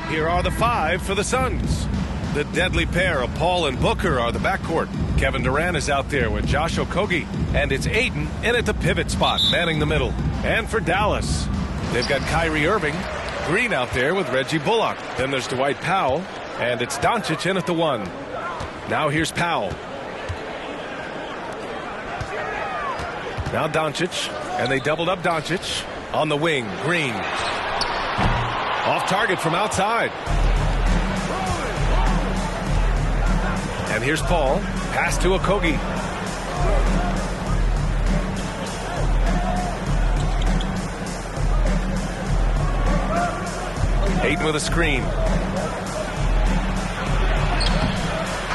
Here are the 5 for the Suns. The deadly pair of Paul and Booker are the backcourt. Kevin Durant is out there with Josh Okogie. And it's Aiden in at the pivot spot, manning the middle. And for Dallas, they've got Kyrie Irving. Green out there with Reggie Bullock. Then there's Dwight Powell. And it's Doncic in at the 1. Now here's Powell. Now Doncic. And they doubled up Doncic. On the wing, Green. Off target from outside. And here's Paul. Pass to Okogie. Aiden with a screen.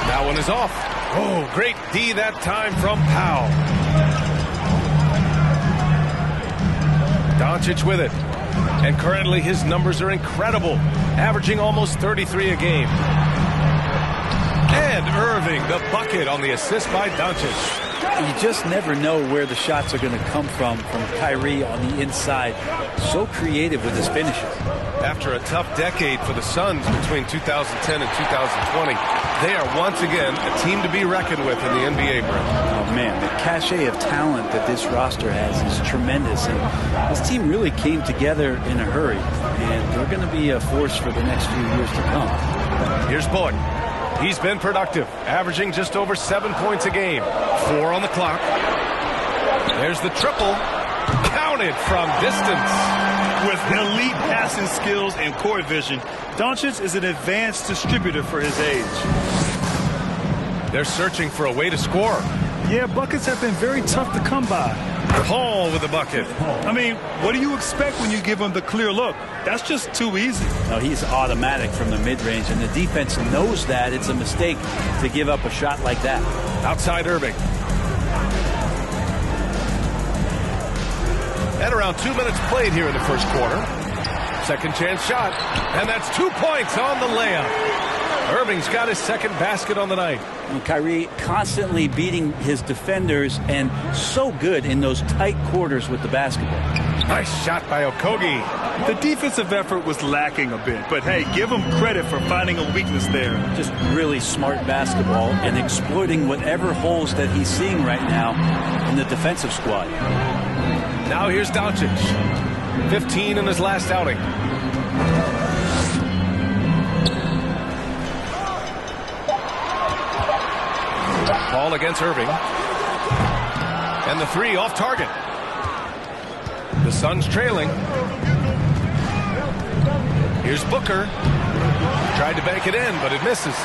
That one is off. Oh, great D that time from Powell. Doncic with it. And currently his numbers are incredible, averaging almost 33 a game. And Irving, the bucket on the assist by Doncic. You just never know where the shots are going to come from Kyrie on the inside. So creative with his finishes. After a tough decade for the Suns between 2010 and 2020, they are once again a team to be reckoned with in the NBA, Brent. Oh, man, the cachet of talent that this roster has is tremendous. And this team really came together in a hurry. And they're going to be a force for the next few years to come. Here's Bullock. He's been productive, averaging just over 7 points a game. 4 on the clock. There's the triple. Counted from distance. With elite passing skills and court vision, Doncic is an advanced distributor for his age. They're searching for a way to score. Yeah, buckets have been very tough to come by. Paul with the bucket. I mean, what do you expect when you give him the clear look? That's just too easy. No, he's automatic from the mid-range, and the defense knows that it's a mistake to give up a shot like that. Outside Irving. And around 2 minutes played here in the first quarter. Second chance shot. And that's 2 points on the layup. Irving's got his second basket on the night. And Kyrie constantly beating his defenders and so good in those tight quarters with the basketball. Nice shot by Okogie. The defensive effort was lacking a bit, but hey, give him credit for finding a weakness there. Just really smart basketball and exploiting whatever holes that he's seeing right now in the defensive squad. Now here's Doncic. 15 in his last outing. Paul against Irving. And the 3 off target. The Suns trailing. Here's Booker. Tried to bank it in, but it misses.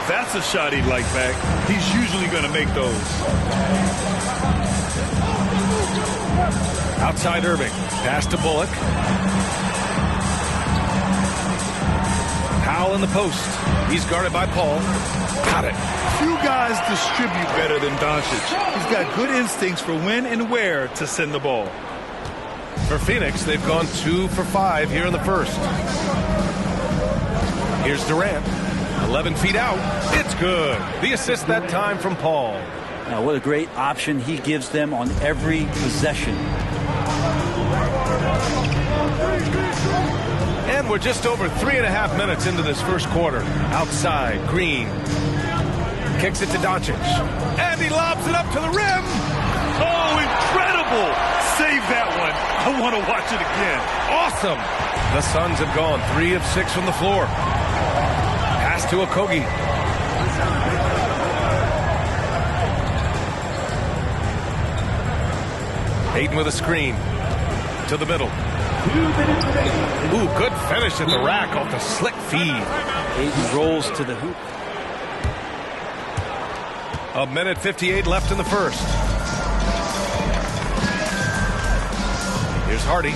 That's a shot he'd like back. He's usually going to make those. Outside Irving. Pass to Bullock. Powell in the post. He's guarded by Paul. Got it. Few guys distribute better than Doncic. He's got good instincts for when and where to send the ball. For Phoenix, they've gone 2 for 5 here in the first. Here's Durant. 11 feet out. It's good. The assist that time from Paul. Now, what a great option he gives them on every possession. And we're just over 3.5 minutes into this first quarter. Outside, Green. Kicks it to Doncic. And he lobs it up to the rim. Oh, incredible. Save that one. I want to watch it again. Awesome. The Suns have gone 3 of 6 from the floor. Pass to Okogie. Aiden with a screen. To the middle. Ooh, good finish at the rack off the slick feed. Aiden rolls to the hoop. 1:58 left in the first. Here's Hardy.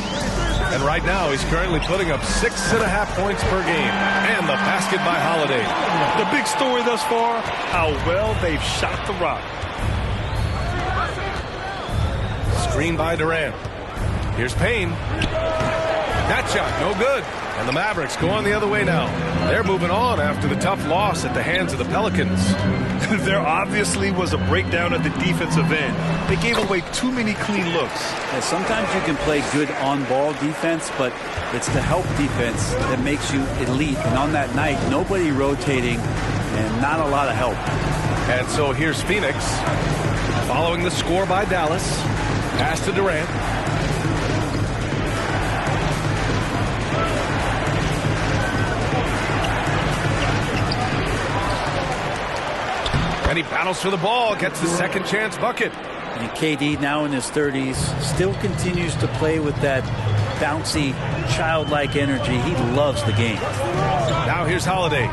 And right now he's currently putting up 6.5 points per game. And the basket by Holiday. The big story thus far, how well they've shot the rock. Screen by Durant. Here's Payne. That shot, no good. And the Mavericks go on the other way now. They're moving on after the tough loss at the hands of the Pelicans. There obviously was a breakdown at the defensive end. They gave away too many clean looks. Yeah, sometimes you can play good on-ball defense, but it's the help defense that makes you elite. And on that night, nobody rotating and not a lot of help. And so here's Phoenix following the score by Dallas. Pass to Durant. And he battles for the ball, gets the second chance bucket. And KD, now in his 30s, still continues to play with that bouncy, childlike energy. He loves the game. Now here's Holiday.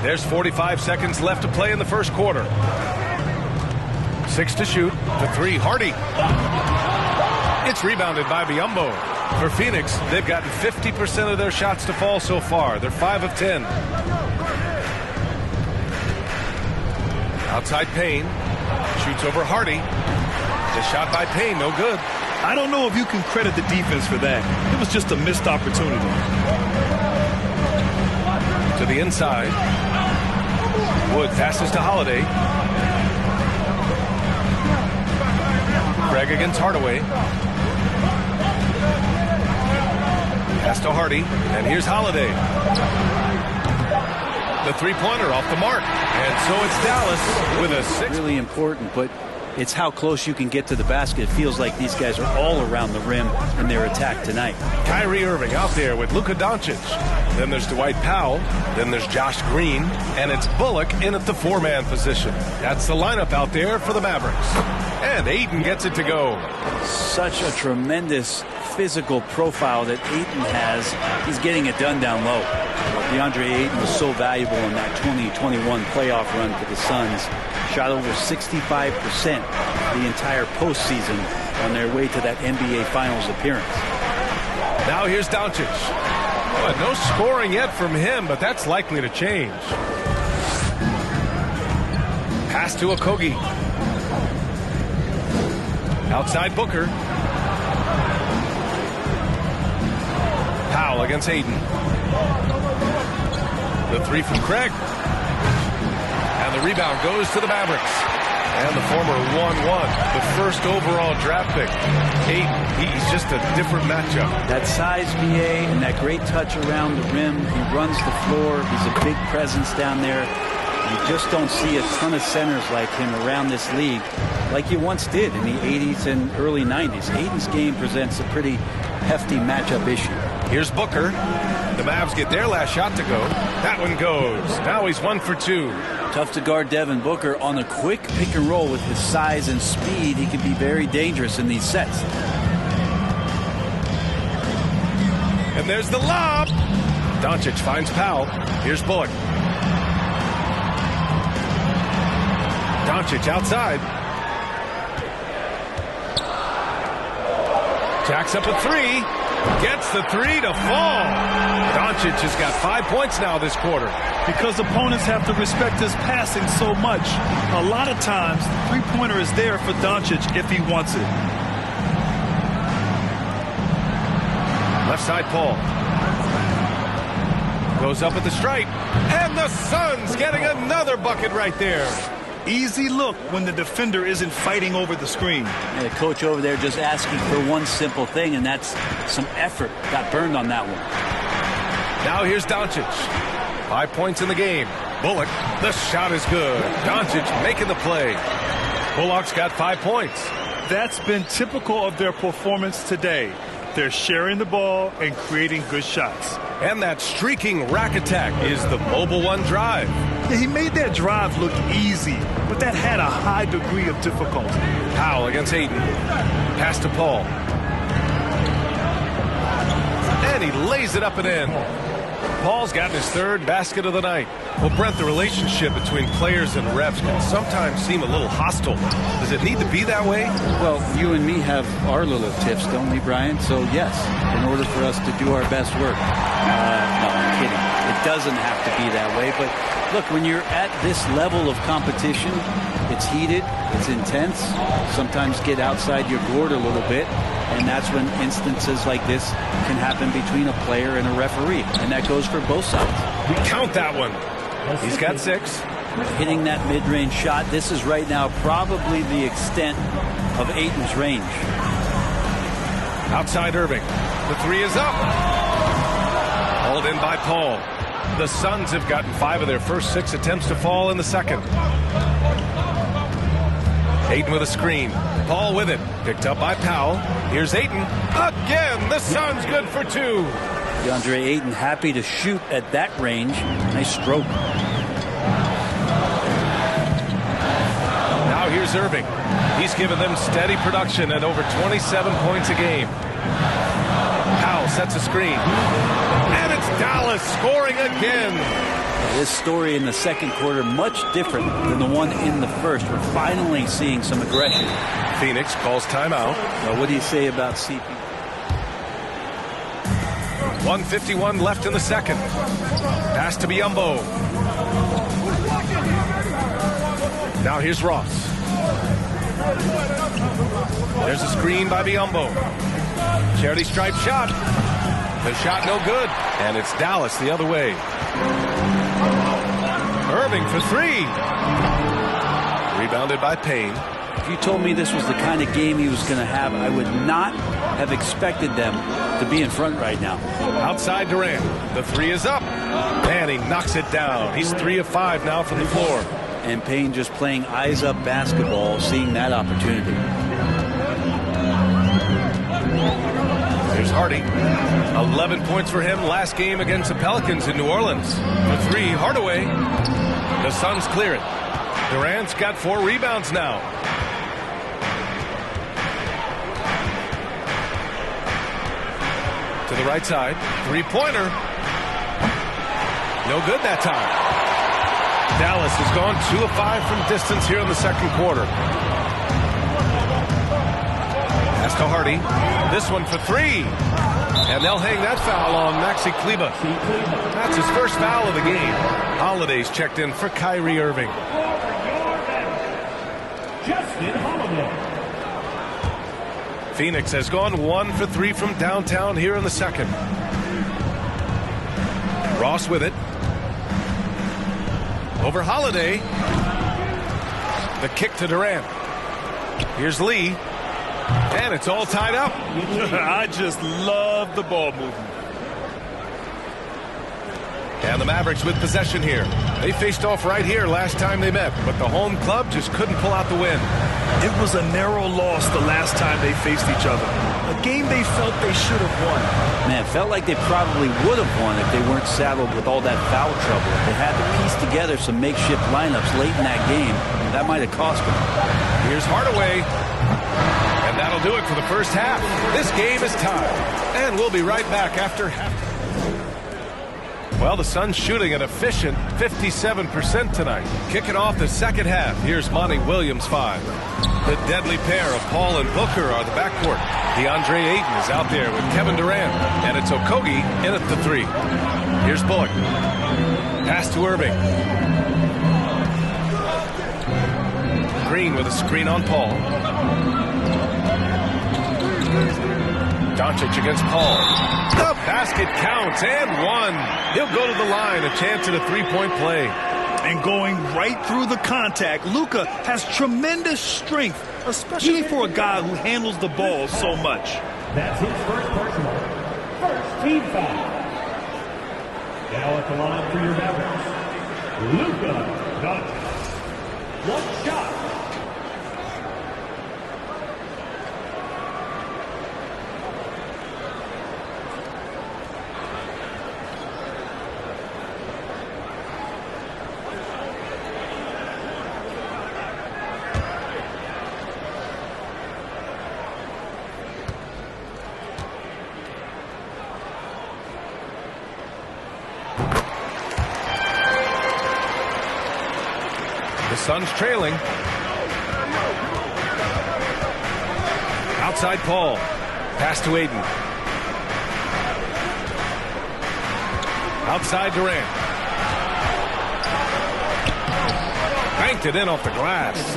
There's 45 seconds left to play in the first quarter. 6 to shoot. To 3, Hardy. It's rebounded by Biyombo. For Phoenix, they've gotten 50% of their shots to fall so far. They're 5 of 10. Outside Payne. Shoots over Hardy. The shot by Payne, no good. I don't know if you can credit the defense for that. It was just a missed opportunity. To the inside. Wood passes to Holiday. Craig against Hardaway. Pass to Hardy, and here's Holiday. The three-pointer off the mark. And so it's Dallas with a 6. Really important, but it's how close you can get to the basket. It feels like these guys are all around the rim in their attack tonight. Kyrie Irving out there with Luka Doncic. Then there's Dwight Powell. Then there's Josh Green. And it's Bullock in at the 4-man position. That's the lineup out there for the Mavericks. And Ayton gets it to go. Such a tremendous physical profile that Ayton has. He's getting it done down low. DeAndre Ayton was so valuable in that 2021 playoff run for the Suns. Shot over 65% the entire postseason on their way to that NBA Finals appearance. Now here's Doncic. But no scoring yet from him, but that's likely to change. Pass to Okogie. Outside Booker. Powell against Ayton. The 3 from Craig. And the rebound goes to the Mavericks. And the former 1-1, the first overall draft pick. Ayton, he's just a different matchup. That size, BA, and that great touch around the rim. He runs the floor. He's a big presence down there. You just don't see a ton of centers like him around this league like you once did in the 80s and early 90s. Ayton's game presents a pretty hefty matchup issue. Here's Booker. The Mavs get their last shot to go. That one goes. Now he's 1 for 2. Tough to guard Devin Booker on a quick pick and roll with his size and speed. He can be very dangerous in these sets. And there's the lob. Doncic finds Powell. Here's Bullock. Doncic outside. Jacks up a 3. Gets the 3 to fall. Doncic has got 5 points now this quarter. Because opponents have to respect his passing so much. A lot of times, the three-pointer is there for Doncic if he wants it. Left side, Paul. Goes up at the stripe. And the Suns getting another bucket right there. Easy look when the defender isn't fighting over the screen. And the coach over there just asking for one simple thing, and that's some effort. Got burned on that one. Now here's Doncic. 5 points in the game. Bullock, the shot is good. Doncic making the play. Bullock's got 5 points. That's been typical of their performance today. They're sharing the ball and creating good shots. And that streaking rack attack is the Mobile One drive. Yeah, he made that drive look easy, but that had a high degree of difficulty. Powell against Ayton. Pass to Paul. And he lays it up and in. Paul's gotten his 3rd basket of the night. Well, Brent, the relationship between players and refs can sometimes seem a little hostile. Does it need to be that way? Well, you and me have our little tips, don't we, Brian? So, yes, in order for us to do our best work. No, I'm kidding. It doesn't have to be that way. But, look, when you're at this level of competition, it's heated. It's intense. Sometimes get outside your gourd a little bit, and that's when instances like this can happen between a player and a referee, and that goes for both sides. Count that one. He's got 6. Hitting that mid-range shot. This is right now probably the extent of Ayton's range. Outside Irving. The 3 is up. Hauled in by Paul. The Suns have gotten 5 of their first 6 attempts to fall in the second. Ayton with a screen. Paul with it. Picked up by Powell. Here's Ayton. Again, the Suns good for 2. DeAndre Ayton happy to shoot at that range. Nice stroke. Now here's Irving. He's given them steady production at over 27 points a game. Powell sets a screen. And it's Dallas scoring again. This story in the second quarter much different than the one in the first. We're finally seeing some aggression. Phoenix calls timeout. Well, what do you say about CP? 1:51 left in the second. Pass to Biyombo. Now here's Ross. There's a screen by Biyombo. Charity stripe shot. The shot no good. And it's Dallas the other way. Irving for 3. Rebounded by Payne. If you told me this was the kind of game he was going to have, I would not have expected them to be in front right now. Outside Durant. The 3 is up. And he knocks it down. He's 3 of 5 now from the floor. And Payne just playing eyes-up basketball, seeing that opportunity. Here's Hardy. 11 points for him last game against the Pelicans in New Orleans. The 3, Hardaway. The Suns clear it. Durant's got 4 rebounds now. To the right side. 3-pointer. No good that time. Dallas has gone 2 of 5 from distance here in the second quarter. Pass to Hardy. This one for 3. And they'll hang that foul on Maxi Kleber. That's his first foul of the game. Holiday's checked in for Kyrie Irving. Phoenix has gone 1 for 3 from downtown here in the second. Ross with it. Over Holiday. The kick to Durant. Here's Lee. And it's all tied up. I just love the ball movement. And the Mavericks with possession here. They faced off right here last time they met, but the home club just couldn't pull out the win. It was a narrow loss the last time they faced each other. A game they felt they should have won. Man, it felt like they probably would have won if they weren't saddled with all that foul trouble. If they had to piece together some makeshift lineups late in that game, that might have cost them. Here's Hardaway. And that'll do it for the first half. This game is tied. And we'll be right back after halftime. Well, the Suns shooting an efficient 57% tonight. Kicking off the second half. Here's Monty Williams 5. The deadly pair of Paul and Booker are the backcourt. DeAndre Ayton is out there with Kevin Durant. And it's Okogie in at the 3. Here's Bullock. Pass to Irving. Green with a screen on Paul. Doncic against Paul. The basket counts and 1. He'll go to the line. A chance at a 3-point play. And going right through the contact, Luka has tremendous strength, especially for a guy who handles the ball so much. That's his first personal. First team foul. Now at the line for your Mavericks, Luka Doncic. One shot. Suns trailing. Outside Paul. Pass to Ayton. Outside Durant. banked it in off the glass.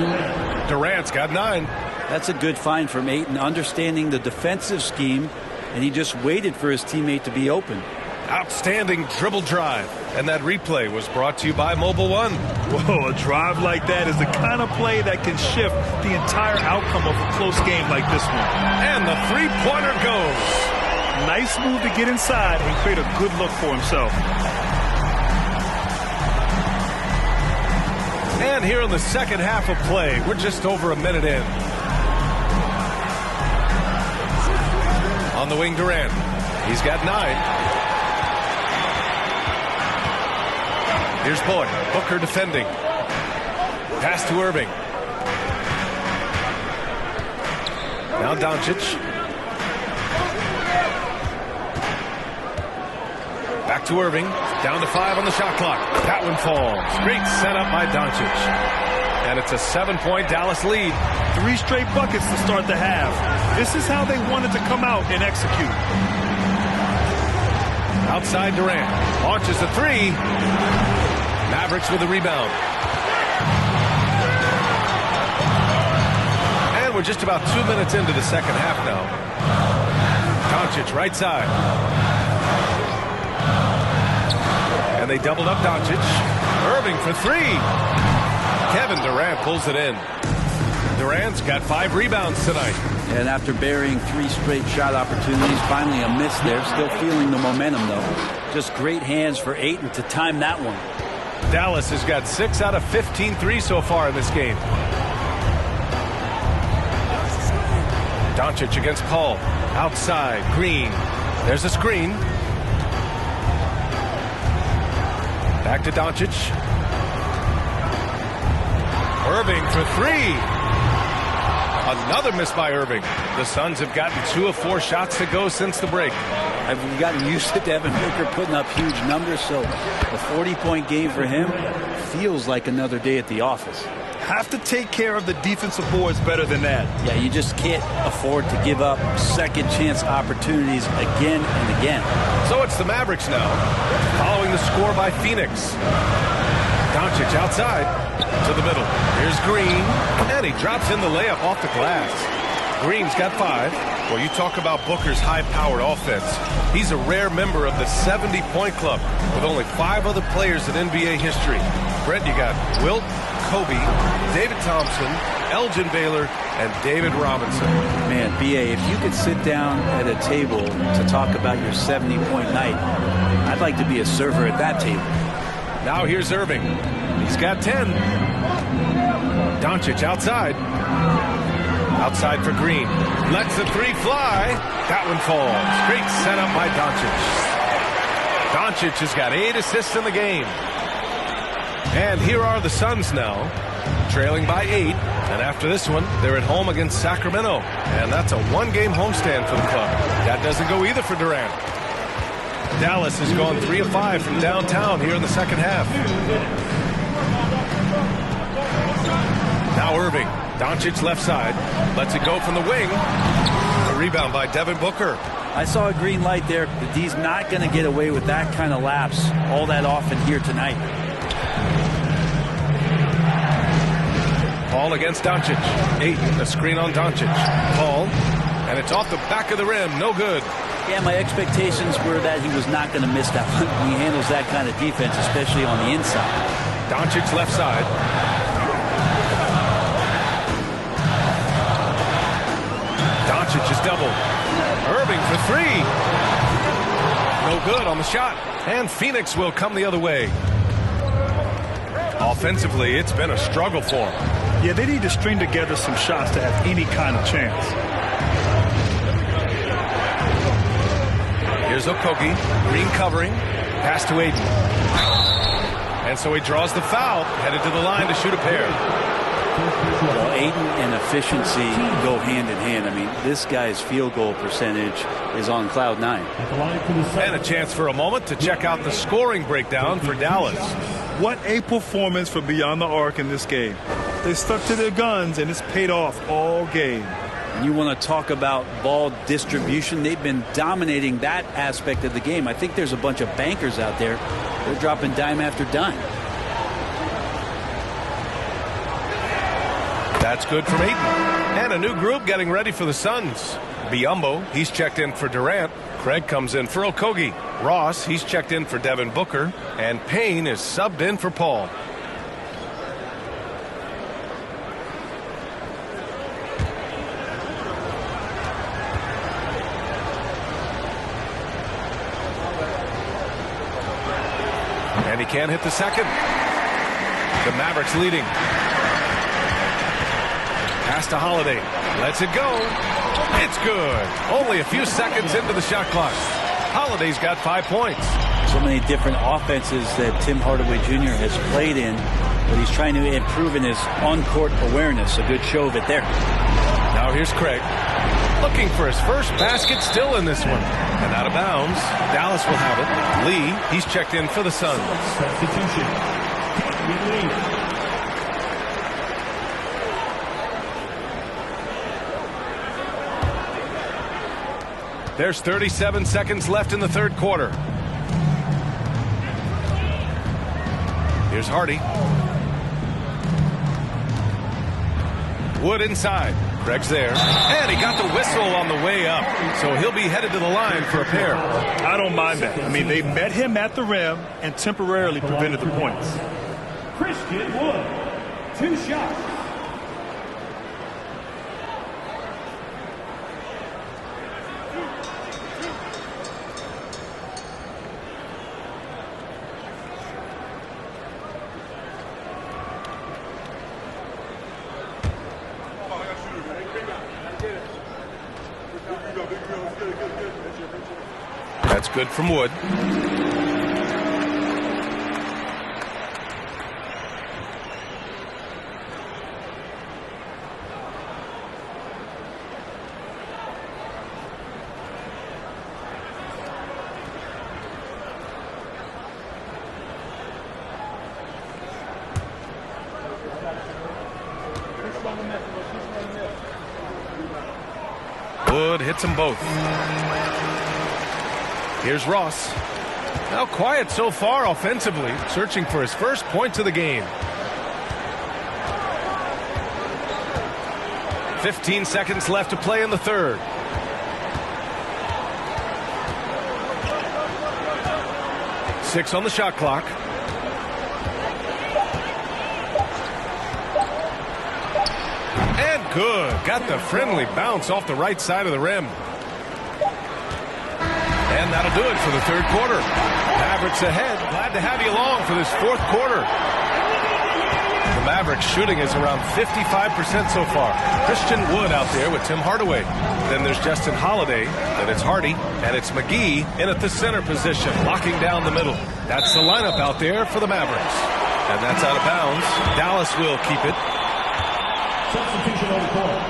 Durant's got 9. That's a good find from Ayton, understanding the defensive scheme, and he just waited for his teammate to be open. Outstanding dribble drive. And that replay was brought to you by Mobile One. Whoa, a drive like that is the kind of play that can shift the entire outcome of a close game like this one. And the three-pointer goes. Nice move to get inside and create a good look for himself. And here in the second half of play, we're just over a minute in. On the wing, Durant. He's got 9. Here's Boyd. Booker defending. Pass to Irving. Now Doncic. Back to Irving. Down to 5 on the shot clock. That one falls. Great setup by Doncic. And it's a 7-point Dallas lead. 3 straight buckets to start the half. This is how they wanted to come out and execute. Outside Durant. Launches a 3. Mavericks with a rebound. And we're just about 2 minutes into the second half now. Doncic right side. And they doubled up Doncic. Irving for 3. Kevin Durant pulls it in. Durant's got 5 rebounds tonight. And after burying 3 straight shot opportunities, finally a miss there. Still feeling the momentum, though. Just great hands for Ayton to time that one. Dallas has got 6 out of 15 threes so far in this game. Doncic against Paul. Outside. Green. There's a screen. Back to Doncic. Irving for 3. Another miss by Irving. The Suns have gotten 2 of 4 shots to go since the break. I've gotten used to Devin Booker putting up huge numbers, so a 40-point game for him feels like another day at the office. Have to take care of the defensive boards better than that. Yeah, you just can't afford to give up second chance opportunities again and again. So it's the Mavericks now, following the score by Phoenix. Doncic outside to the middle. Here's Green, and he drops in the layup off the glass. Green's got 5. Well, you talk about Booker's high-powered offense. He's a rare member of the 70-point club with only 5 other players in NBA history. Brent, you got Wilt, Kobe, David Thompson, Elgin Baylor, and David Robinson. Man, B.A., if you could sit down at a table to talk about your 70-point night, I'd like to be a server at that table. Now here's Irving. He's got 10. Doncic outside. Outside for Green. Lets the 3 fly. That one falls. Great setup by Doncic. Doncic has got 8 assists in the game. And here are the Suns now, trailing by 8. And after this one, they're at home against Sacramento. And that's a 1-game homestand for the club. That doesn't go either for Durant. Dallas has gone 3 of 5 from downtown here in the second half. Now Irving. Doncic left side. Lets it go from the wing. A rebound by Devin Booker. I saw a green light there. The D's not going to get away with that kind of lapse all that often here tonight. Paul against Doncic. 8. A screen on Doncic. Paul. And it's off the back of the rim. No good. Yeah, my expectations were that he was not going to miss that one. He handles that kind of defense, especially on the inside. Doncic left side. Doncic is doubled. Irving for 3. No good on the shot. And Phoenix will come the other way. Offensively, it's been a struggle for them. Yeah, they need to string together some shots to have any kind of chance. Here's Okogie. Green covering. Pass to Ayton. And so he draws the foul. Headed to the line to shoot a pair. Well, Ayton and efficiency go hand in hand. I mean, this guy's field goal percentage is on cloud 9. And a chance for a moment to check out the scoring breakdown for Dallas. What a performance for Beyond the Arc in this game. They stuck to their guns, and it's paid off all game. And you want to talk about ball distribution. They've been dominating that aspect of the game. I think there's a bunch of bankers out there. They're dropping dime after dime. That's good from Ayton. And a new group getting ready for the Suns. Biyombo, he's checked in for Durant. Craig comes in for Okogie. Ross, he's checked in for Devin Booker. And Payne is subbed in for Paul. And he can't hit the second. The Mavericks leading. Pass to Holiday. Lets it go. It's good. Only a few seconds into the shot clock. Holiday's got 5 points. So many different offenses that Tim Hardaway Jr. has played in, but he's trying to improve in his on-court awareness. A good show of it there. Now here's Craig. Looking for his first basket, still in this one. And out of bounds. Dallas will have it. Lee, he's checked in for the Suns. Substitution. Lee. There's 37 seconds left in the third quarter. Here's Hardy. Wood inside. Craig's there. And he got the whistle on the way up. So he'll be headed to the line for a pair. I don't mind that. I mean, they met him at the rim and temporarily prevented the points. Christian Wood. 2 shots. That's good from Wood. Wood hits them both. Here's Ross. Now quiet so far offensively, searching for his first points of the game. 15 seconds left to play in the third. Six on the shot clock. And good. Got the friendly bounce off the right side of the rim. And that'll do it for the third quarter. Mavericks ahead. Glad to have you along for this fourth quarter. The Mavericks shooting is around 55% so far. Christian Wood out there with Tim Hardaway. Then there's Justin Holiday. Then it's Hardy. And it's McGee in at the center position, locking down the middle. That's the lineup out there for the Mavericks. And that's out of bounds. Dallas will keep it. Substitution on the court.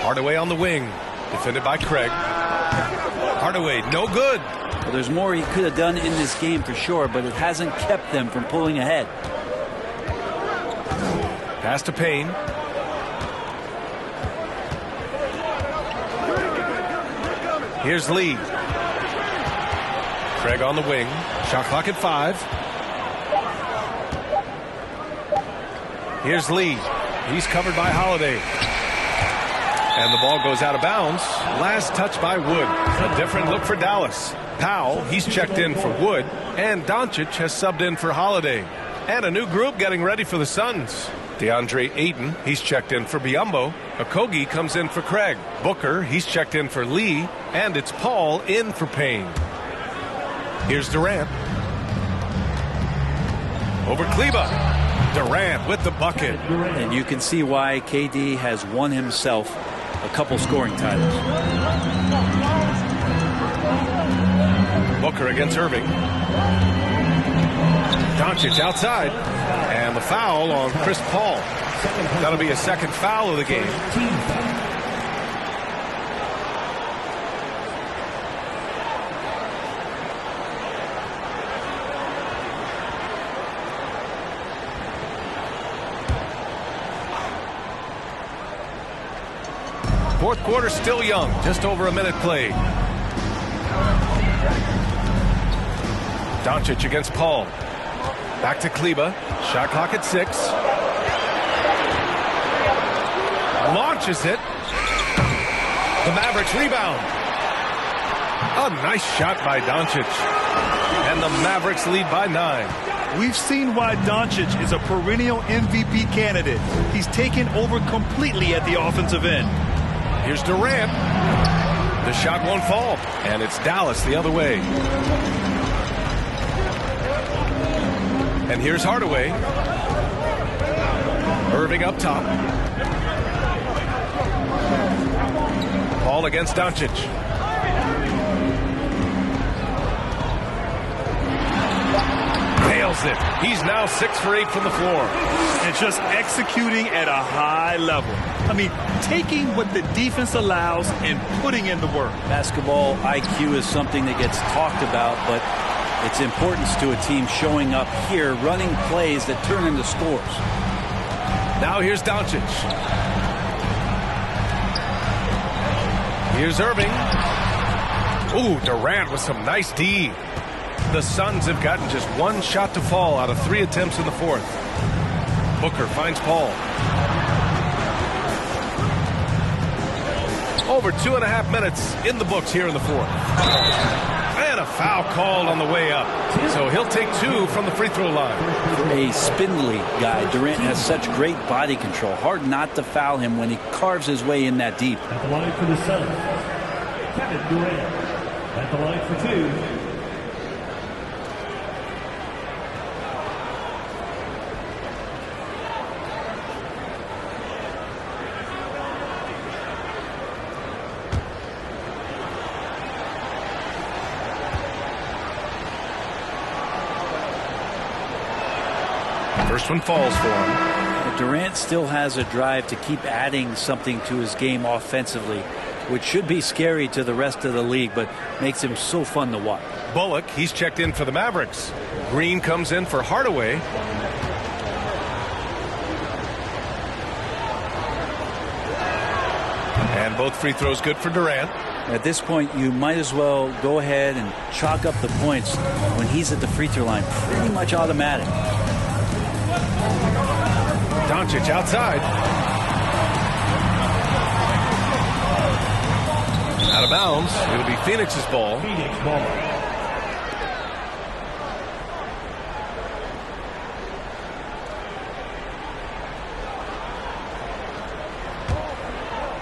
Hardaway on the wing, defended by Craig. Hardaway, no good. Well, there's more he could have done in this game for sure, but it hasn't kept them from pulling ahead. Pass to Payne. Here's Lee. Craig on the wing. Shot clock at 5. Here's Lee. He's covered by Holiday. And the ball goes out of bounds. Last touch by Wood. A different look for Dallas. Powell, he's checked in for Wood. And Doncic has subbed in for Holiday. And a new group getting ready for the Suns. DeAndre Ayton, he's checked in for Biyombo. Okogie comes in for Craig. Booker, he's checked in for Lee. And it's Paul in for Payne. Here's Durant. Over Kleba. Durant with the bucket. And you can see why KD has won himself a couple scoring titles. Booker against Irving. Doncic outside. And the foul on Chris Paul. That'll be a second foul of the game. Fourth quarter still young, just over a minute played. Doncic against Paul. Back to Kleba. Shot clock at 6. Launches it. The Mavericks rebound. A nice shot by Doncic. And the Mavericks lead by 9. We've seen why Doncic is a perennial MVP candidate. He's taken over completely at the offensive end. Here's Durant. The shot won't fall. And it's Dallas the other way. And here's Hardaway. Irving up top. Paul against Doncic. Nails it. He's now 6 for 8 from the floor. And just executing at a high level. I mean, taking what the defense allows and putting in the work. Basketball IQ is something that gets talked about, but its importance to a team showing up here, running plays that turn into scores. Now here's Doncic. Here's Irving. Ooh, Durant with some nice D. The Suns have gotten just one shot to fall out of 3 attempts in the fourth. Booker finds Paul. Over 2.5 minutes in the books here in the fourth. And a foul called on the way up. So he'll take 2 from the free throw line. A spindly guy. Durant has such great body control. Hard not to foul him when he carves his way in that deep. At the line for the Suns, Kevin Durant. At the line for 2. First one falls for him. But Durant still has a drive to keep adding something to his game offensively, which should be scary to the rest of the league, but makes him so fun to watch. Bullock, he's checked in for the Mavericks. Green comes in for Hardaway. And both free throws good for Durant. At this point, you might as well go ahead and chalk up the points when he's at the free throw line. Pretty much automatic. Doncic outside. Out of bounds. It'll be Phoenix's ball. Phoenix ball.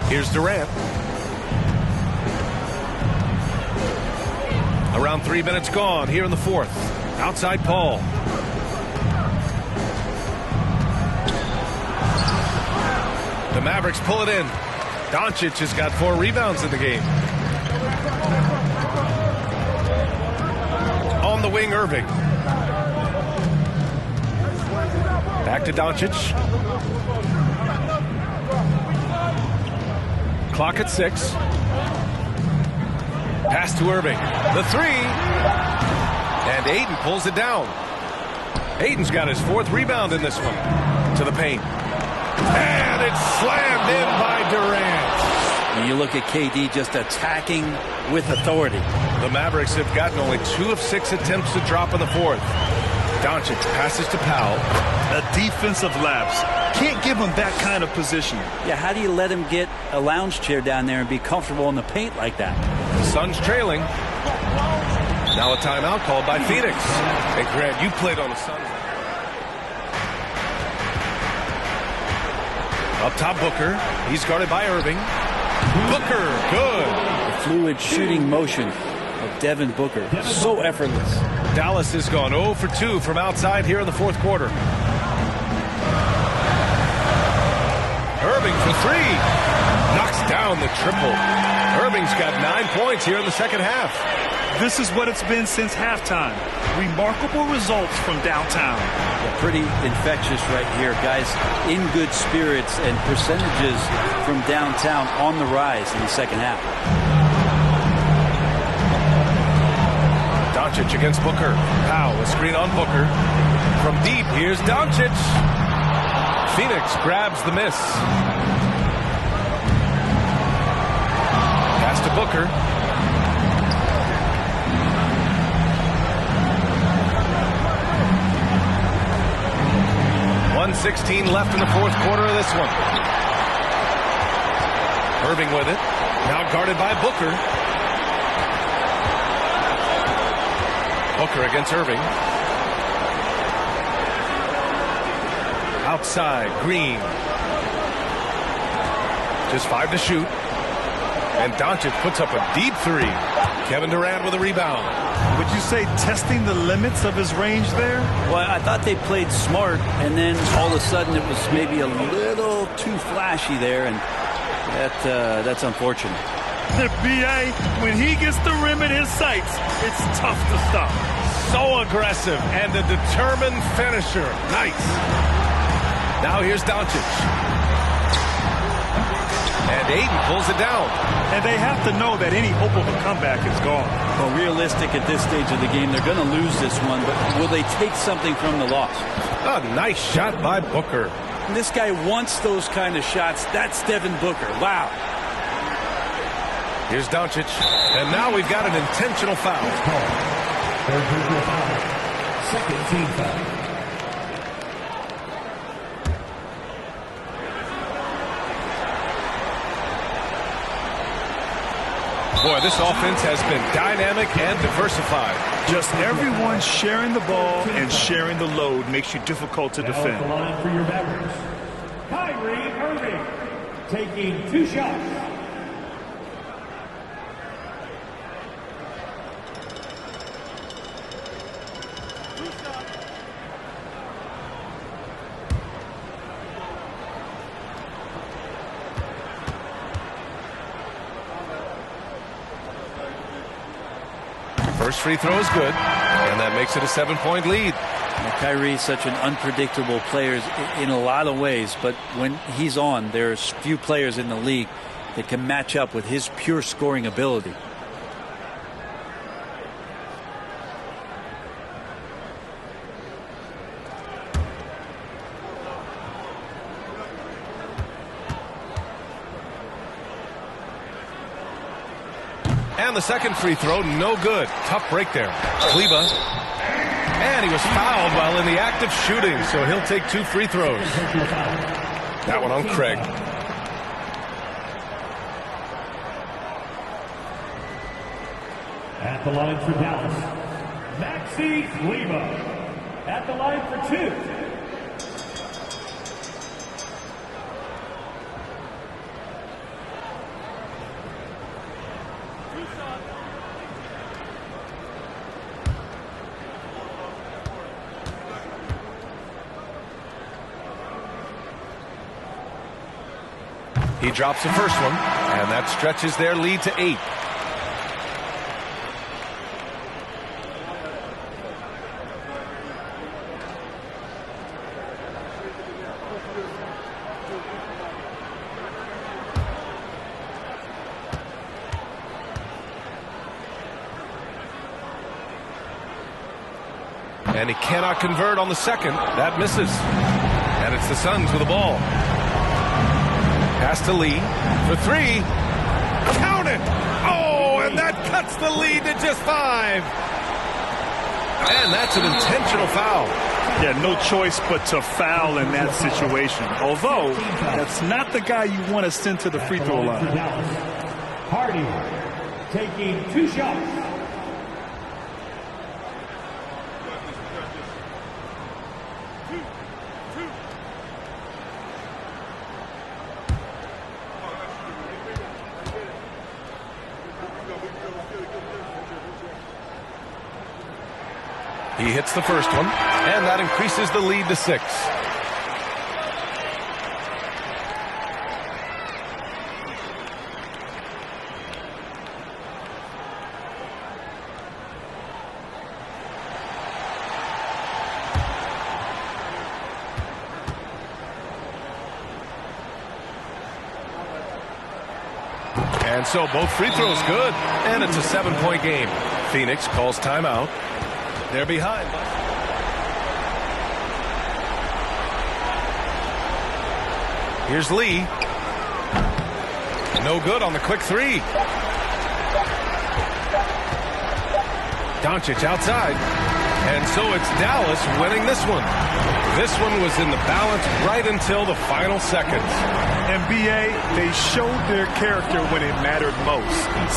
Here's Durant. Around 3 minutes gone here in the fourth. Outside Paul. The Mavericks pull it in. Doncic has got 4 rebounds in the game. On the wing, Irving. Back to Doncic. Clock at 6. Pass to Irving. The 3. And Ayton pulls it down. Ayton's got his 4th rebound in this one. To the paint. And it's slammed in by Durant. And you look at KD just attacking with authority. The Mavericks have gotten only 2 of 6 attempts to drop in the fourth. Doncic passes to Powell. A defensive lapse. Can't give him that kind of position. Yeah, how do you let him get a lounge chair down there and be comfortable in the paint like that? The Suns trailing. Now a timeout called by Phoenix. Hey, Grant, you played on the Suns. Up top, Booker. He's guarded by Irving. Booker, good. The fluid shooting motion of Devin Booker. So effortless. Dallas has gone 0 for 2 from outside here in the fourth quarter. Irving for 3. Knocks down the triple. Irving's got 9 points here in the second half. This is what it's been since halftime. Remarkable results from downtown. Yeah, pretty infectious right here. Guys in good spirits and percentages from downtown on the rise in the second half. Doncic against Booker. Powell, a screen on Booker. From deep, here's Doncic. Phoenix grabs the miss. to Booker. .116 left in the fourth quarter of this one. Irving with it. Now guarded by Booker. Booker against Irving. Outside, Green. Just 5 to shoot. And Doncic puts up a deep three. Kevin Durant with a rebound. Would you say testing the limits of his range there? Well, I thought they played smart, and then all of a sudden it was maybe a little too flashy there, and that's unfortunate. The BA, when he gets the rim in his sights, it's tough to stop. So aggressive and a determined finisher. Nice. Now here's Doncic. And Ayton pulls it down. And they have to know that any hope of a comeback is gone. Well, realistic at this stage of the game, they're going to lose this one, but will they take something from the loss? A nice shot by Booker. And this guy wants those kind of shots. That's Devin Booker. Wow. Here's Doncic. And now we've got an intentional foul. Third personal foul. Second team foul. Boy, this offense has been dynamic and diversified. Just everyone sharing the ball and sharing the load makes you difficult to defend. Now the line for your Mavericks. Kyrie Irving taking 2 shots. First free throw is good, and that makes it a 7-point lead. Well, Kyrie's such an unpredictable player in a lot of ways, but when he's on, there's few players in the league that can match up with his pure scoring ability. And the second free throw, no good. Tough break there. Kleba. And he was fouled while in the act of shooting, so he'll take 2 free throws. That one on Craig. At the line for Dallas, Maxi Kleba. At the line for 2. He drops the first one, and that stretches their lead to 8. And he cannot convert on the second. That misses. And it's the Suns with the ball. Pass to Lee for 3. Count it! Oh, and that cuts the lead to just 5. And that's an intentional foul. Yeah, no choice but to foul in that situation. Although, that's not the guy you want to send to the free throw line. Hardy taking 2 shots. He hits the first one, and that increases the lead to 6. And so both free throws good, and it's a 7-point game. Phoenix calls timeout. They're behind. Here's Lee. No good on the quick 3. Doncic outside. And so it's Dallas winning this one. This one was in the balance right until the final seconds. NBA, they showed their character when it mattered most,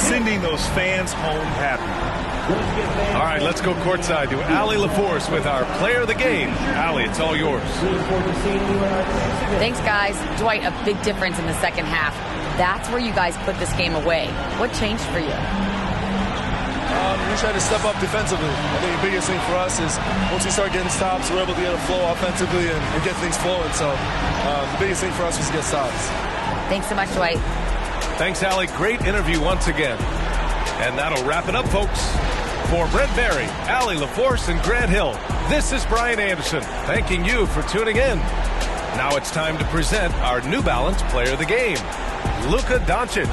sending those fans home happy. All right, let's go courtside to Allie LaForce with our player of the game. Allie, it's all yours. Thanks, guys. Dwight, a big difference in the second half. That's where you guys put this game away. What changed for you? We tried to step up defensively. I think the biggest thing for us is once we start getting stops, we're able to get a flow offensively and get things flowing. So the biggest thing for us was to get stops. Thanks so much, Dwight. Thanks, Allie. Great interview once again. And that'll wrap it up, folks. For Brent Barry, Allie LaForce, and Grant Hill, this is Brian Anderson, thanking you for tuning in. Now it's time to present our New Balance Player of the Game, Luka Doncic.